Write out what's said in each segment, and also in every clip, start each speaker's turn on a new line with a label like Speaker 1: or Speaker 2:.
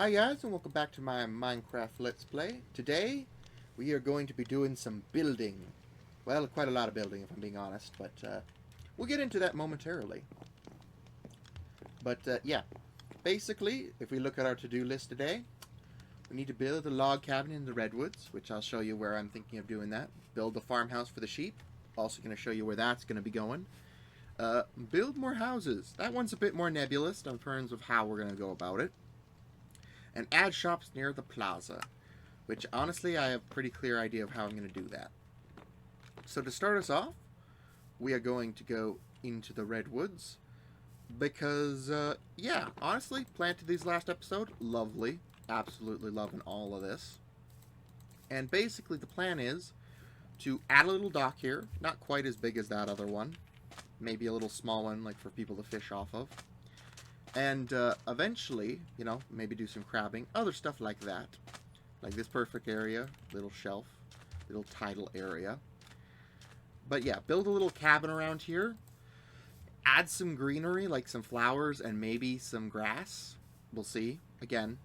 Speaker 1: Hi guys, and welcome back to my Minecraft Let's Play. Today, we are going to be doing some building. Well, quite a lot of building if I'm being honest, but we'll get into that momentarily. But yeah, basically, if we look at our to-do list today, we need to build a log cabin in the redwoods, which I'll show you where I'm thinking of doing that. Build a farmhouse for the sheep, also going to show you where that's going to be going. Build more houses. That one's a bit more nebulous in terms of how we're going to go about it. And add shops near the plaza, which honestly I have a pretty clear idea of how I'm going to do that. So to start us off, we are going to go into the redwoods because, yeah, honestly, planted these last episode, lovely, absolutely loving all of this. And basically the plan is to add a little dock here, not quite as big as that other one, maybe a little small one like for people to fish off of. And eventually, you know, maybe do some crabbing, other stuff like that. Like this perfect area, little shelf, little tidal area. But yeah, build a little cabin around here. Add some greenery, like some flowers and maybe some grass. We'll see. Again,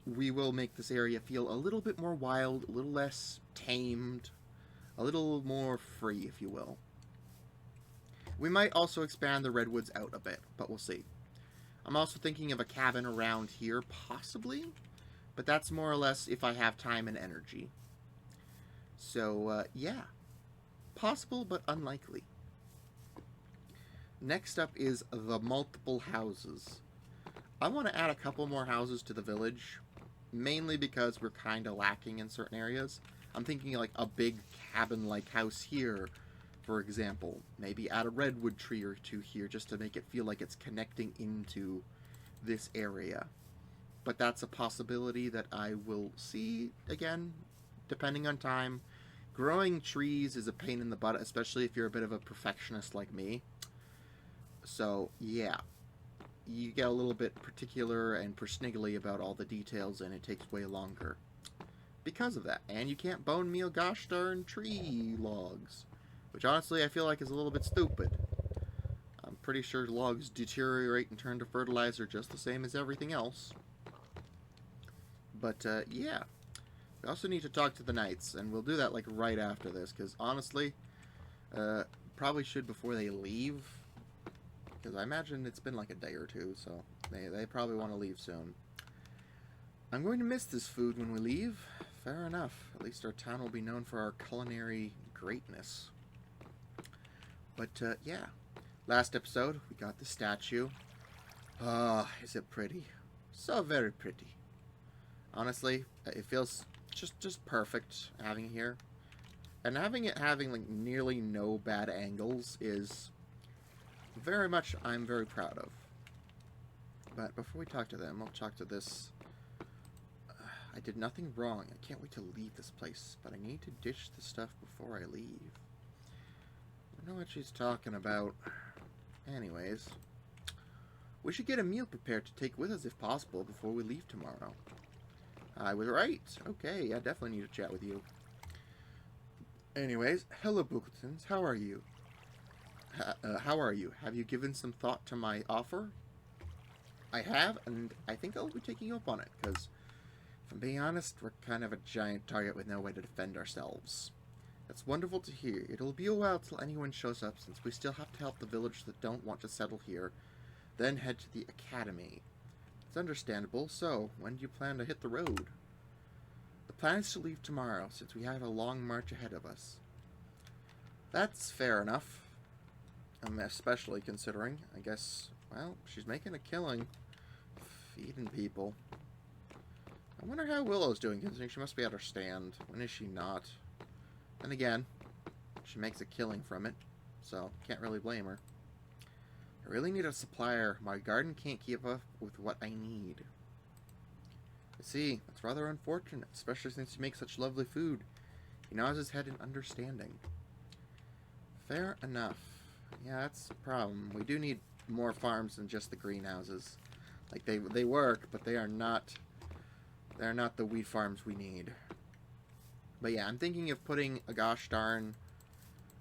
Speaker 1: we will make this area feel a little bit more wild, a little less tamed, a little more free, if you will. We might also expand the redwoods out a bit, but we'll see. I'm also thinking of a cabin around here, possibly, but that's more or less if I have time and energy. So, yeah. Possible, but unlikely. Next up is the multiple houses. I want to add a couple more houses to the village, mainly because we're kind of lacking in certain areas. I'm thinking like a big cabin-like house here, for example. Maybe add a redwood tree or two here just to make it feel like it's connecting into this area. But that's a possibility that I will see, again, depending on time. Growing trees is a pain in the butt, especially if you're a bit of a perfectionist like me. So, yeah. You get a little bit particular and persniggly about all the details, and it takes way longer because of that. And you can't bone meal gosh darn tree logs, which honestly I feel like is a little bit stupid. I'm pretty sure logs deteriorate and turn to fertilizer just the same as everything else. But, yeah. We also need to talk to the knights, and we'll do that, like, right after this, because, honestly, probably should before they leave, because I imagine it's been, like, a day or two, so they probably want to leave soon. I'm going to miss this food when we leave. Fair enough. At least our town will be known for our culinary greatness. But, yeah. Last episode, we got the statue. Ah, is it pretty? So very pretty. Honestly, it feels just perfect having it here. And having like nearly no bad angles is very much I'm very proud of. But before we talk to them, I'll talk to this. I did nothing wrong. I can't wait to leave this place, but I need to ditch the stuff before I leave. I don't know what she's talking about. Anyways, we should get a meal prepared to take with us if possible before we leave tomorrow. I was right. Okay, I definitely need to chat with you. Anyways, hello Bookletons, how are you? How are you? Have you given some thought to my offer? I have, and I think I'll be taking you up on it, because, if I'm being honest, we're kind of a giant target with no way to defend ourselves. That's wonderful to hear. It'll be a while till anyone shows up, since we still have to help the village that don't want to settle here, then head to the academy. It's understandable, so when do you plan to hit the road? The plan is to leave tomorrow, since we have a long march ahead of us. That's fair enough. Especially considering, I guess, well, she's making a killing feeding people. I wonder how Willow's doing, considering she must be at her stand. When is she not? And again, she makes a killing from it, so can't really blame her. I really need a supplier. My garden can't keep up with what I need. I see, that's rather unfortunate, especially since you make such lovely food. He nods his head in understanding. Fair enough. Yeah, that's a problem. We do need more farms than just the greenhouses. Like, they work, but they're not the wheat farms we need. But yeah, I'm thinking of putting a gosh darn,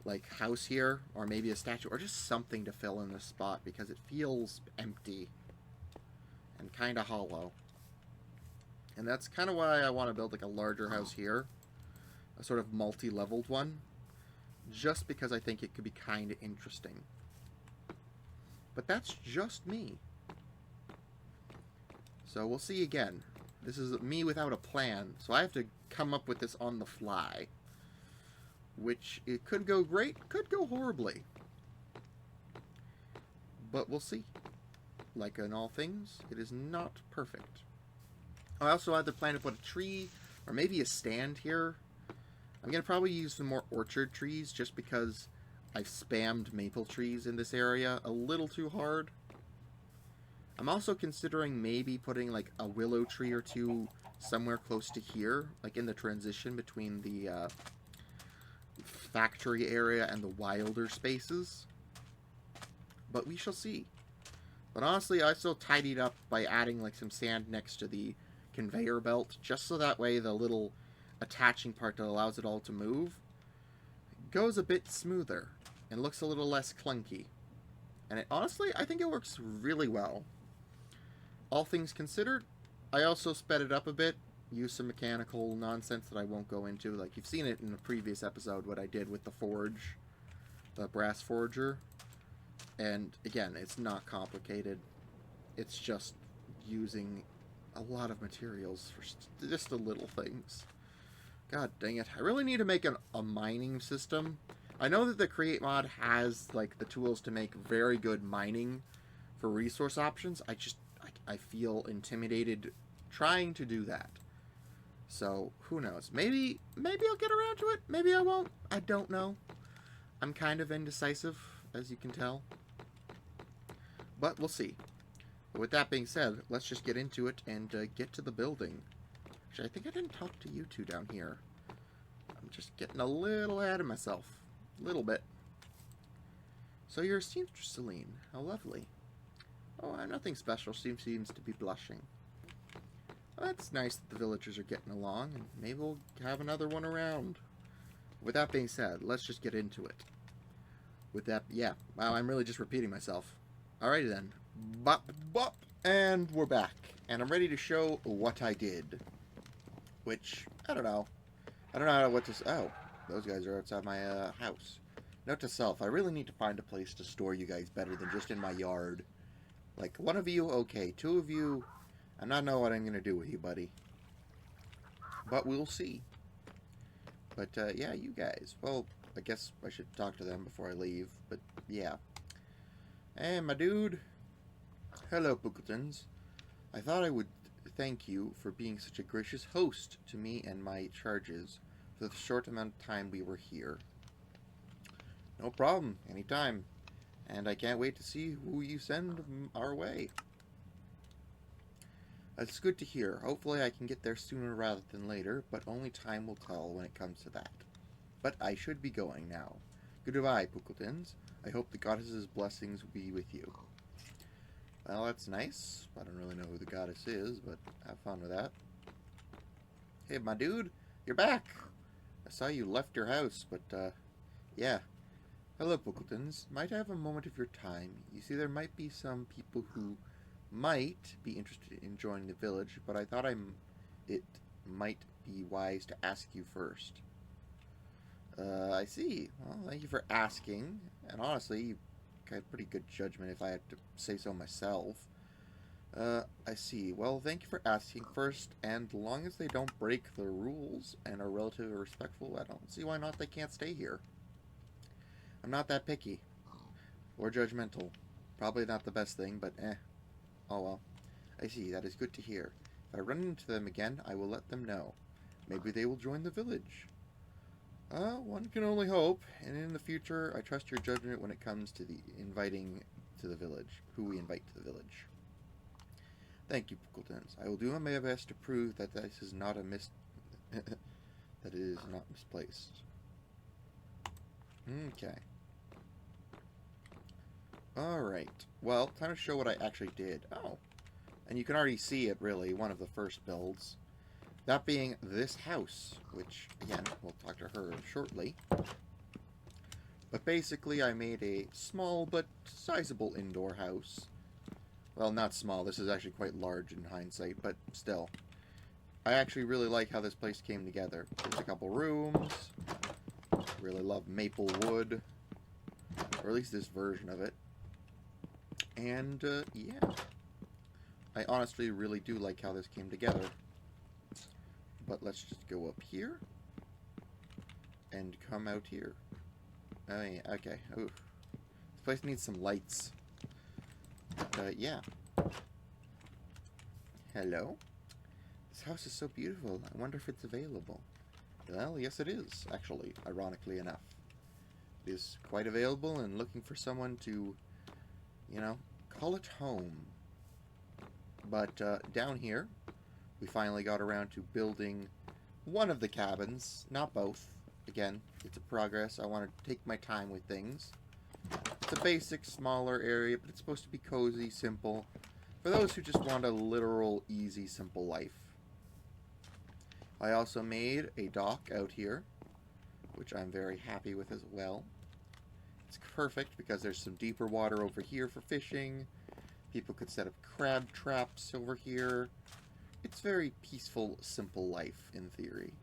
Speaker 1: like, house here, or maybe a statue, or just something to fill in this spot, because it feels empty and kind of hollow. And that's kind of why I want to build like a larger house here. A sort of multi-leveled one. Just because I think it could be kind of interesting. But that's just me. So we'll see again. This is me without a plan. So I have to come up with this on the fly. Which, it could go great, could go horribly. But we'll see. Like in all things, it is not perfect. I also either plan to put a tree, or maybe a stand here. I'm going to probably use some more orchard trees, just because I've spammed maple trees in this area a little too hard. I'm also considering maybe putting like a willow tree or two somewhere close to here, like in the transition between the factory area and the wilder spaces. But we shall see. But honestly, I still tidied up by adding like some sand next to the conveyor belt, just so that way the little attaching part that allows it all to move goes a bit smoother and looks a little less clunky. And honestly, I think it works really well. All things considered, I also sped it up a bit, used some mechanical nonsense that I won't go into. Like, you've seen it in the previous episode, what I did with the forge, the brass forger. And again, it's not complicated. It's just using a lot of materials for just the little things. God dang it. I really need to make a mining system. I know that the Create mod has like the tools to make very good mining for resource options. I feel intimidated trying to do that. So, who knows? Maybe I'll get around to it. Maybe I won't. I don't know. I'm kind of indecisive, as you can tell. But we'll see. But with that being said, let's just get into it and get to the building. Actually, I think I didn't talk to you two down here. I'm just getting a little ahead of myself. A little bit. So you're a seamstress, Celine. How lovely. Oh, nothing special. She seems to be blushing. Well, that's nice that the villagers are getting along, and maybe we'll have another one around. With that being said, let's just get into it. With that, yeah. Wow, I'm really just repeating myself. Alrighty then. Bop, bop, and we're back. And I'm ready to show what I did. Which, I don't know. I don't know what to... Oh, those guys are outside my house. Note to self, I really need to find a place to store you guys better than just in my yard. Like, one of you, okay. Two of you, I don't know what I'm going to do with you, buddy. But we'll see. But, yeah, you guys. Well, I guess I should talk to them before I leave. But, yeah. Hey, my dude. Hello, Bookletons. I thought I would thank you for being such a gracious host to me and my charges for the short amount of time we were here. No problem. Anytime. And I can't wait to see who you send our way. That's good to hear. Hopefully I can get there sooner rather than later, but only time will tell when it comes to that. But I should be going now. Goodbye, Bookletons. I hope the goddess's blessings will be with you. Well, that's nice. I don't really know who the goddess is, but have fun with that. Hey, my dude. You're back. I saw you left your house, but, yeah. Hello, Bookletons. Might I have a moment of your time? You see, there might be some people who might be interested in joining the village, but I thought it might be wise to ask you first. I see. Well, thank you for asking. And honestly, you got pretty good judgment if I had to say so myself. I see. Well, thank you for asking first, and as long as they don't break the rules and are relatively respectful, I don't see why not they can't stay here. I'm not that picky. Or judgmental. Probably not the best thing, but Oh well. I see. That is good to hear. If I run into them again, I will let them know. Maybe they will join the village. One can only hope, and in the future, I trust your judgment when it comes to the inviting to the village, who we invite to the village. Thank you, Bookletons. I will do my best to prove that this is not that it is not misplaced. Okay. Alright. Well, time to show what I actually did. Oh. And you can already see it, really, one of the first builds. That being this house, which, again, we'll talk to her shortly. But basically, I made a small but sizable indoor house. Well, not small. This is actually quite large in hindsight, but still. I actually really like how this place came together. There's a couple rooms. Really love maple wood. Or at least this version of it. And, yeah. I honestly really do like how this came together. But let's just go up here. And come out here. Oh, yeah, okay. Ooh. This place needs some lights. But, yeah. Hello? This house is so beautiful. I wonder if it's available. Well, yes it is, actually, ironically enough. It is quite available and looking for someone to, you know, call it home. But down here, we finally got around to building one of the cabins, not both. Again, it's a progress. I want to take my time with things. It's a basic, smaller area, but it's supposed to be cozy, simple, for those who just want a literal, easy, simple life. I also made a dock out here, which I'm very happy with as well. It's perfect because there's some deeper water over here for fishing. People could set up crab traps over here. It's very peaceful, simple life, in theory.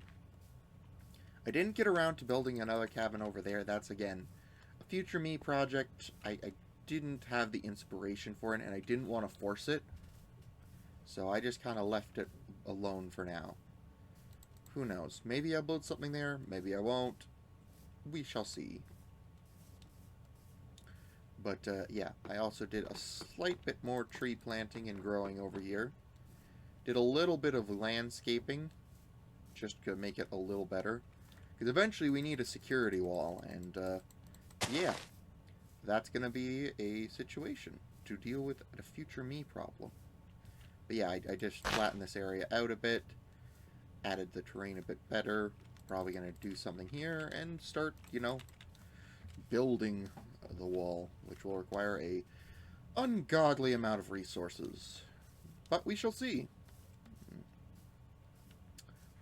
Speaker 1: I didn't get around to building another cabin over there. That's, again, a future me project. I didn't have the inspiration for it, and I didn't want to force it. So I just kind of left it alone for now. Who knows? Maybe I'll build something there. Maybe I won't. We shall see. But, yeah, I also did a slight bit more tree planting and growing over here. Did a little bit of landscaping, just to make it a little better. Because eventually we need a security wall, and, yeah, that's going to be a situation to deal with a future me problem. But yeah, I just flattened this area out a bit, added the terrain a bit better, probably going to do something here, and start, you know, building the wall, which will require a ungodly amount of resources. But we shall see.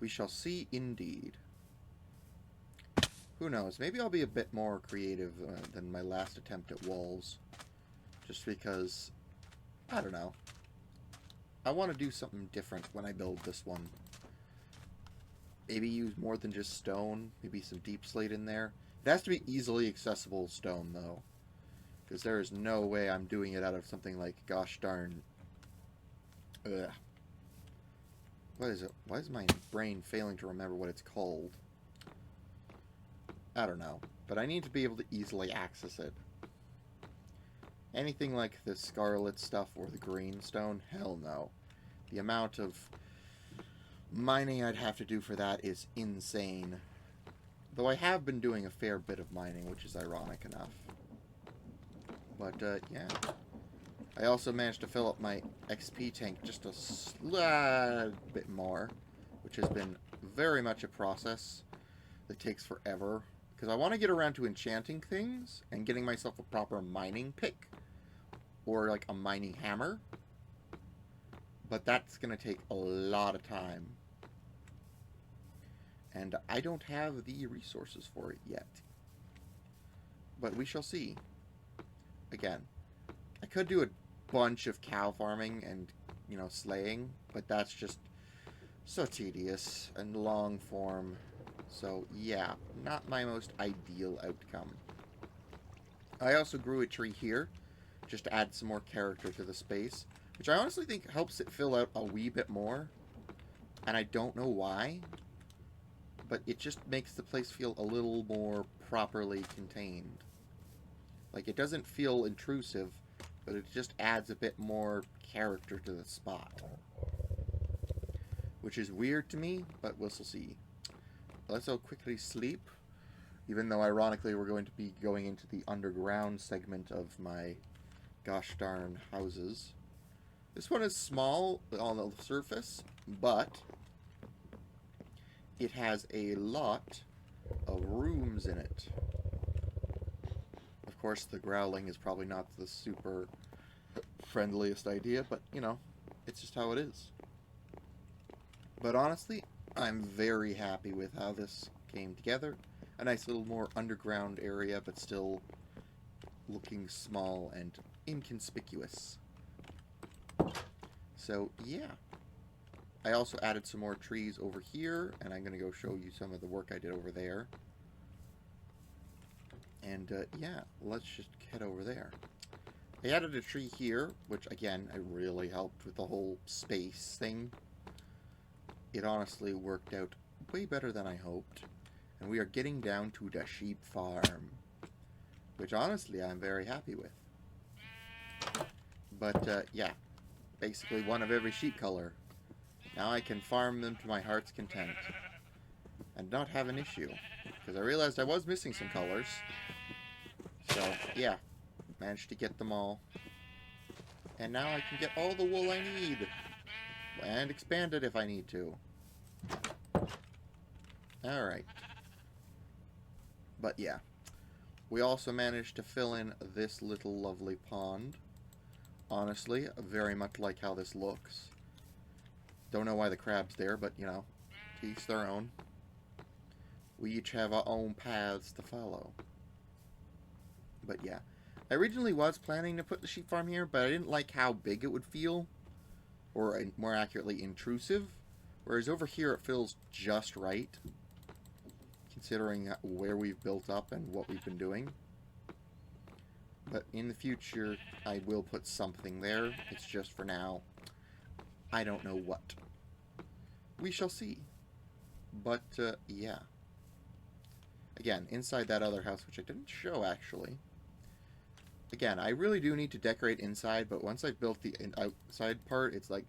Speaker 1: We shall see indeed. Who knows? Maybe I'll be a bit more creative than my last attempt at walls. Just because, I don't know. I want to do something different when I build this one. Maybe use more than just stone. Maybe some deep slate in there. It has to be easily accessible stone, though. Because there is no way I'm doing it out of something like, gosh darn... Ugh. What is it? Why is my brain failing to remember what it's called? I don't know. But I need to be able to easily access it. Anything like the scarlet stuff or the green stone? Hell no. The amount of mining I'd have to do for that is insane. Though I have been doing a fair bit of mining, which is ironic enough. But, yeah. I also managed to fill up my XP tank just a slight bit more, which has been very much a process that takes forever. Because I want to get around to enchanting things and getting myself a proper mining pick. Or, like, a mining hammer. But that's going to take a lot of time. And I don't have the resources for it yet. But we shall see. Again, I could do a bunch of cow farming and, you know, slaying, but that's just so tedious and long form. So, yeah, not my most ideal outcome. I also grew a tree here, just to add some more character to the space, which I honestly think helps it fill out a wee bit more. And I don't know why, but it just makes the place feel a little more properly contained. Like, it doesn't feel intrusive, but it just adds a bit more character to the spot. Which is weird to me, but we'll see. Let's all quickly sleep, even though ironically we're going to be going into the underground segment of my gosh darn houses. This one is small on the surface, but it has a lot of rooms in it. Of course, the growling is probably not the super friendliest idea, but, you know, it's just how it is. But honestly, I'm very happy with how this came together. A nice little more underground area, but still looking small and inconspicuous. So, yeah. I also added some more trees over here, and I'm going to go show you some of the work I did over there. And, yeah, let's just head over there. I added a tree here, which, again, I really helped with the whole space thing. It honestly worked out way better than I hoped. And we are getting down to the sheep farm, which, honestly, I'm very happy with. But, yeah, basically one of every sheep color. Now I can farm them to my heart's content and not have an issue, because I realized I was missing some colors. So, yeah, managed to get them all. And now I can get all the wool I need. And expand it if I need to. Alright. But yeah. We also managed to fill in this little lovely pond. Honestly, very much like how this looks. Don't know why the crab's there, but, you know, to each their own. We each have our own paths to follow. But yeah. I originally was planning to put the sheep farm here, but I didn't like how big it would feel. Or, more accurately, intrusive. Whereas over here it feels just right. Considering where we've built up and what we've been doing. But in the future, I will put something there. It's just for now. I don't know what. We shall see. But, yeah. Again, inside that other house, which I didn't show, actually. Again, I really do need to decorate inside, but once I've built the outside part, it's like,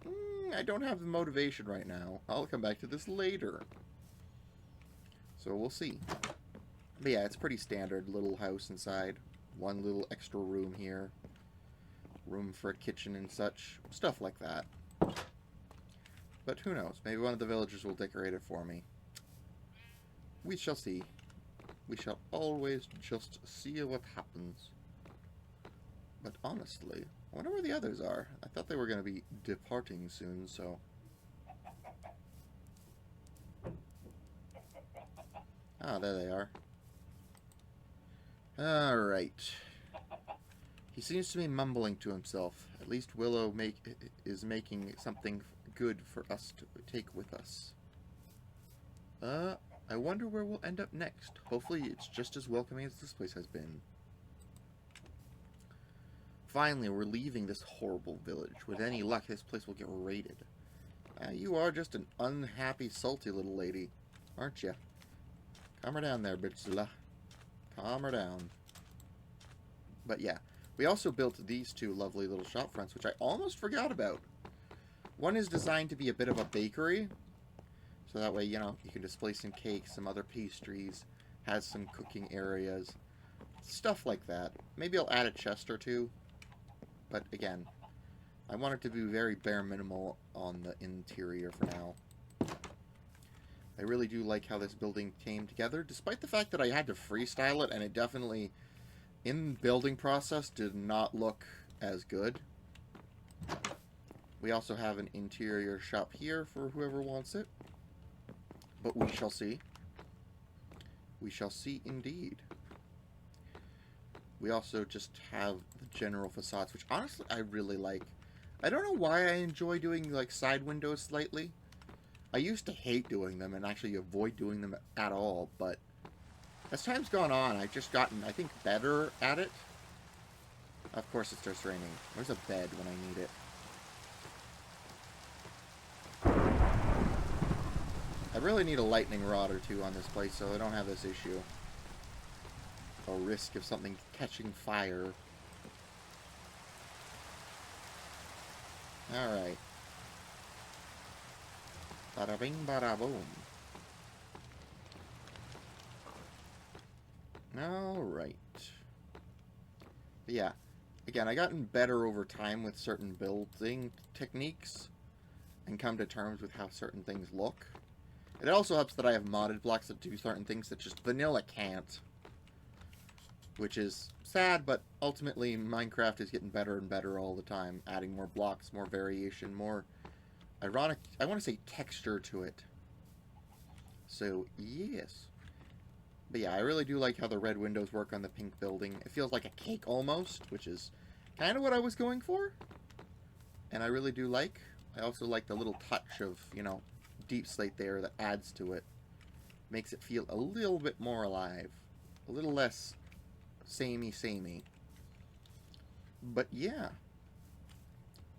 Speaker 1: I don't have the motivation right now. I'll come back to this later. So we'll see. But yeah, it's pretty standard little house inside. One little extra room here. Room for a kitchen and such. Stuff like that. But who knows? Maybe one of the villagers will decorate it for me. We shall see. We shall always just see what happens. But honestly, I wonder where the others are. I thought they were going to be departing soon, so... Ah, there they are. Alright. He seems to be mumbling to himself. At least Willow is making something good for us to take with us. I wonder where we'll end up next. Hopefully it's just as welcoming as this place has been. Finally, we're leaving this horrible village. With any luck, this place will get raided. You are just an unhappy, salty little lady, aren't you? Calm her down there, Bitsula. Calm her down. But yeah, we also built these two lovely little shop fronts, which I almost forgot about. One is designed to be a bit of a bakery. So that way, you know, you can display some cakes, some other pastries, has some cooking areas, stuff like that. Maybe I'll add a chest or two. But again, I want it to be very bare minimal on the interior for now. I really do like how this building came together, despite the fact that I had to freestyle it, and it definitely, in building process, did not look as good. We also have an interior shop here for whoever wants it. But we shall see. We shall see indeed. We also just have the general facades, which honestly I really like. I don't know why I enjoy doing like side windows slightly. I used to hate doing them and actually avoid doing them at all, but as time's gone on, I've just gotten, I think, better at it. Of course it starts raining. Where's a bed when I need it? I really need a lightning rod or two on this place so I don't have this issue. A risk of something catching fire. Alright. Bada bing, bada boom. Alright. But yeah. Again, I gotten better over time with certain building techniques and come to terms with how certain things look. It also helps that I have modded blocks that do certain things that just vanilla can't. Which is sad, but ultimately Minecraft is getting better and better all the time. Adding more blocks, more variation, more ironic, I want to say texture to it. So, yes. But yeah, I really do like how the red windows work on the pink building. It feels like a cake almost, which is kind of what I was going for. And I really do like. I also like the little touch of, you know, deep slate there that adds to it. Makes it feel a little bit more alive. A little less samey. But yeah.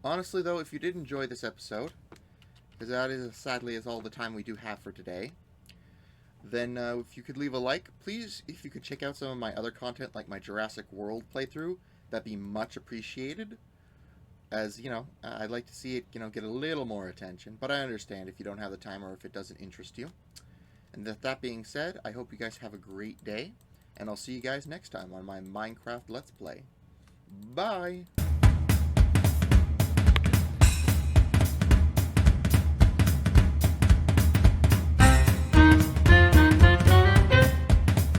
Speaker 1: Honestly, though, if you did enjoy this episode, because that is sadly is all the time we do have for today, then if you could leave a like, please, if you could check out some of my other content, like my Jurassic World playthrough, that'd be much appreciated. As, you know, I'd like to see it, you know, get a little more attention, but I understand if you don't have the time or if it doesn't interest you. And that being said, I hope you guys have a great day, and I'll see you guys next time on my Minecraft Let's Play. Bye!